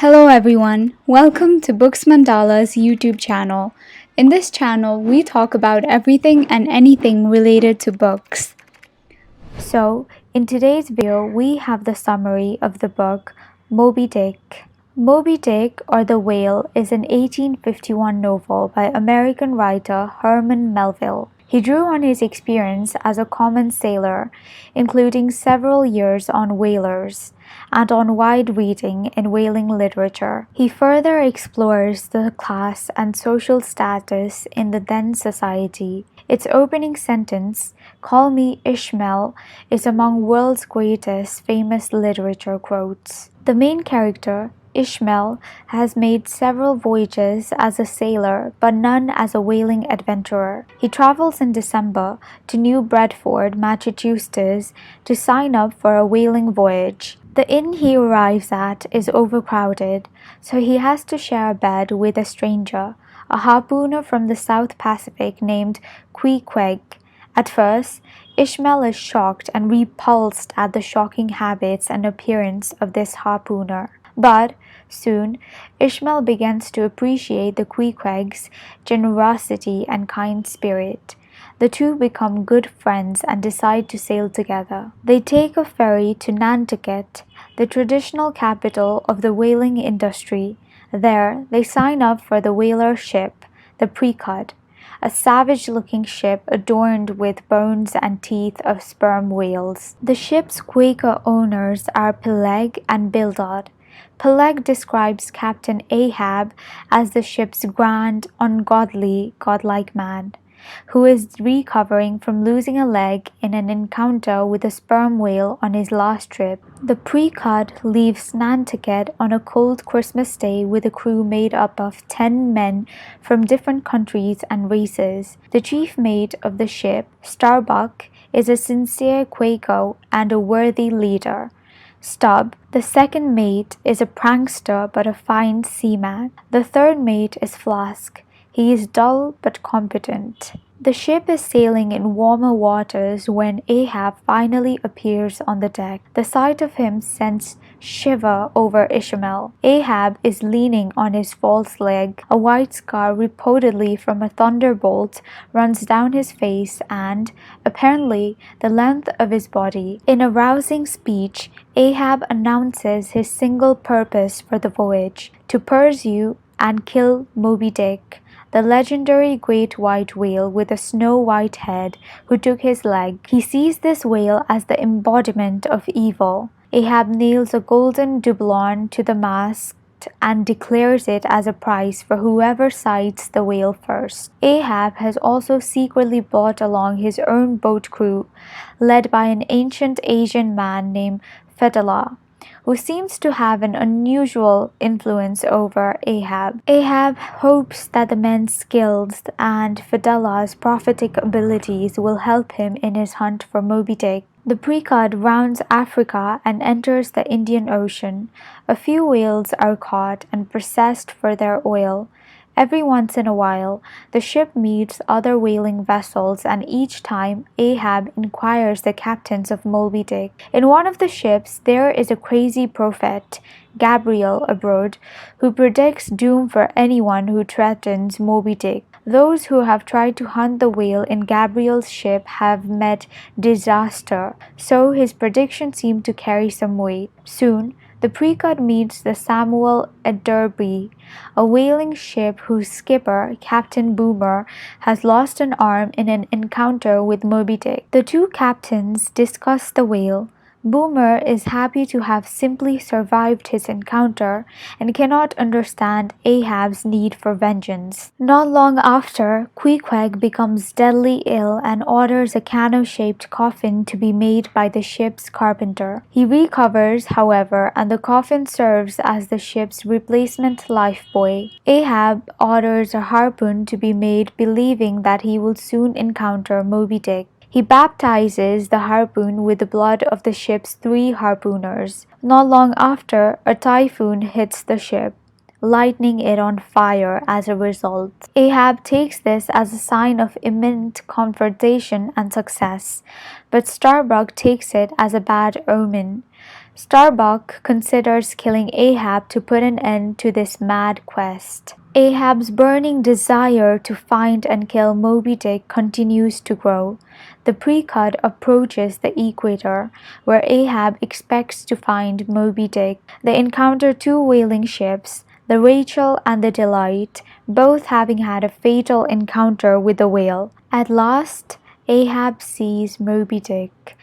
Hello everyone, welcome to Books Mandala's YouTube channel. In this channel, we talk about everything and anything related to books. So, in today's video, we have the summary of the book Moby Dick. Moby Dick, or The Whale, is an 1851 novel by American writer Herman Melville. He drew on his experience as a common sailor, including several years on whalers, and on wide reading in whaling literature. He further explores the class and social status in the then society. Its opening sentence, "Call me Ishmael," is among world's greatest famous literature quotes. The main character, Ishmael, has made several voyages as a sailor, but none as a whaling adventurer. He travels in December to New Bedford, Massachusetts, to sign up for a whaling voyage. The inn he arrives at is overcrowded, so he has to share a bed with a stranger, a harpooner from the South Pacific named Pequod. At first, Ishmael is shocked and repulsed at the shocking habits and appearance of this harpooner. But soon, Ishmael begins to appreciate the Pequod's generosity and kind spirit. The two become good friends and decide to sail together. They take a ferry to Nantucket, the traditional capital of the whaling industry. There, they sign up for the whaler ship, the Pequod, a savage-looking ship adorned with bones and teeth of sperm whales. The ship's Quaker owners are Peleg and Bildad. Peleg describes Captain Ahab as the ship's grand, ungodly, godlike man, who is recovering from losing a leg in an encounter with a sperm whale on his last trip. The Pequod leaves Nantucket on a cold Christmas day with a crew made up of 10 men from different countries and races. The chief mate of the ship, Starbuck, is a sincere Quaker and a worthy leader. Stubb, the second mate, is a prankster but a fine seaman. The third mate is Flask. He is dull but competent. The ship is sailing in warmer waters when Ahab finally appears on the deck. The sight of him sends shiver over Ishmael. Ahab is leaning on his false leg. A white scar reportedly from a thunderbolt runs down his face and, apparently, the length of his body. In a rousing speech, Ahab announces his single purpose for the voyage: to pursue and kill Moby Dick, the legendary great white whale with a snow-white head who took his leg. He sees this whale as the embodiment of evil. Ahab nails a golden doubloon to the mast and declares it as a prize for whoever sights the whale first. Ahab has also secretly brought along his own boat crew, led by an ancient Asian man named Fedallah, who seems to have an unusual influence over Ahab. Ahab hopes that the men's skills and Fedallah's prophetic abilities will help him in his hunt for Moby Dick. The Pequod rounds Africa and enters the Indian Ocean. A few whales are caught and processed for their oil. Every once in a while, the ship meets other whaling vessels, and each time Ahab inquires the captains of Moby Dick. In one of the ships, there is a crazy prophet, Gabriel abroad, who predicts doom for anyone who threatens Moby Dick. Those who have tried to hunt the whale in Gabriel's ship have met disaster, so his predictions seem to carry some weight. Soon, the Pequod meets the Samuel Derby, a whaling ship whose skipper, Captain Boomer, has lost an arm in an encounter with Moby Dick. The two captains discuss the whale. Boomer is happy to have simply survived his encounter and cannot understand Ahab's need for vengeance. Not long after, Pequod becomes deadly ill and orders a canoe-shaped coffin to be made by the ship's carpenter. He recovers, however, and the coffin serves as the ship's replacement lifebuoy. Ahab orders a harpoon to be made, believing that he will soon encounter Moby Dick. He baptizes the harpoon with the blood of the ship's 3 harpooners. Not long after, a typhoon hits the ship, lighting it on fire as a result. Ahab takes this as a sign of imminent confrontation and success, but Starbuck takes it as a bad omen. Starbuck considers killing Ahab to put an end to this mad quest. Ahab's burning desire to find and kill Moby Dick continues to grow. The Pequod approaches the equator, where Ahab expects to find Moby Dick. They encounter two whaling ships, the Rachel and the Delight, both having had a fatal encounter with the whale. At last, Ahab sees Moby Dick.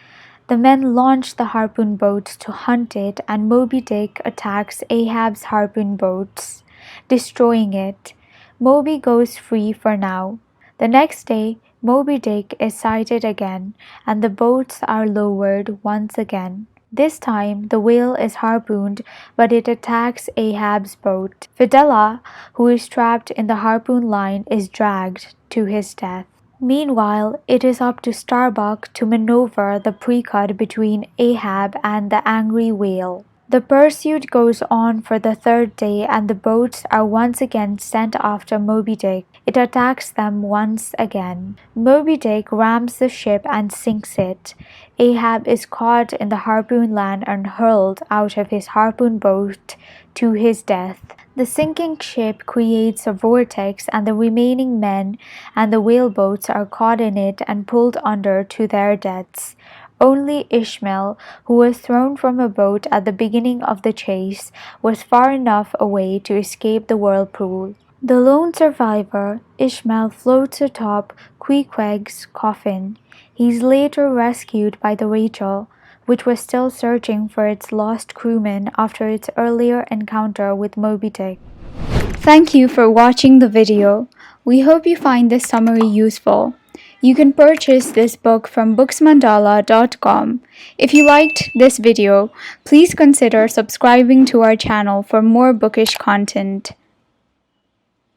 The men launch the harpoon boats to hunt it, and Moby Dick attacks Ahab's harpoon boats, destroying it. Moby goes free for now. The next day, Moby Dick is sighted again, and the boats are lowered once again. This time, the whale is harpooned, but it attacks Ahab's boat. Fidela, who is trapped in the harpoon line, is dragged to his death. Meanwhile, it is up to Starbuck to maneuver the Pequod between Ahab and the angry whale. The pursuit goes on for the third day, and the boats are once again sent after Moby Dick. It attacks them once again. Moby Dick rams the ship and sinks it. Ahab is caught in the harpoon line and hurled out of his harpoon boat to his death. The sinking ship creates a vortex, and the remaining men and the whaleboats are caught in it and pulled under to their deaths. Only Ishmael, who was thrown from a boat at the beginning of the chase, was far enough away to escape the whirlpool. The lone survivor, Ishmael, floats atop Queequeg's coffin. He is later rescued by the Rachel, which was still searching for its lost crewmen after its earlier encounter with Moby Dick. Thank you for watching the video. We hope you find this summary useful. You can purchase this book from booksmandala.com. If you liked this video, please consider subscribing to our channel for more bookish content.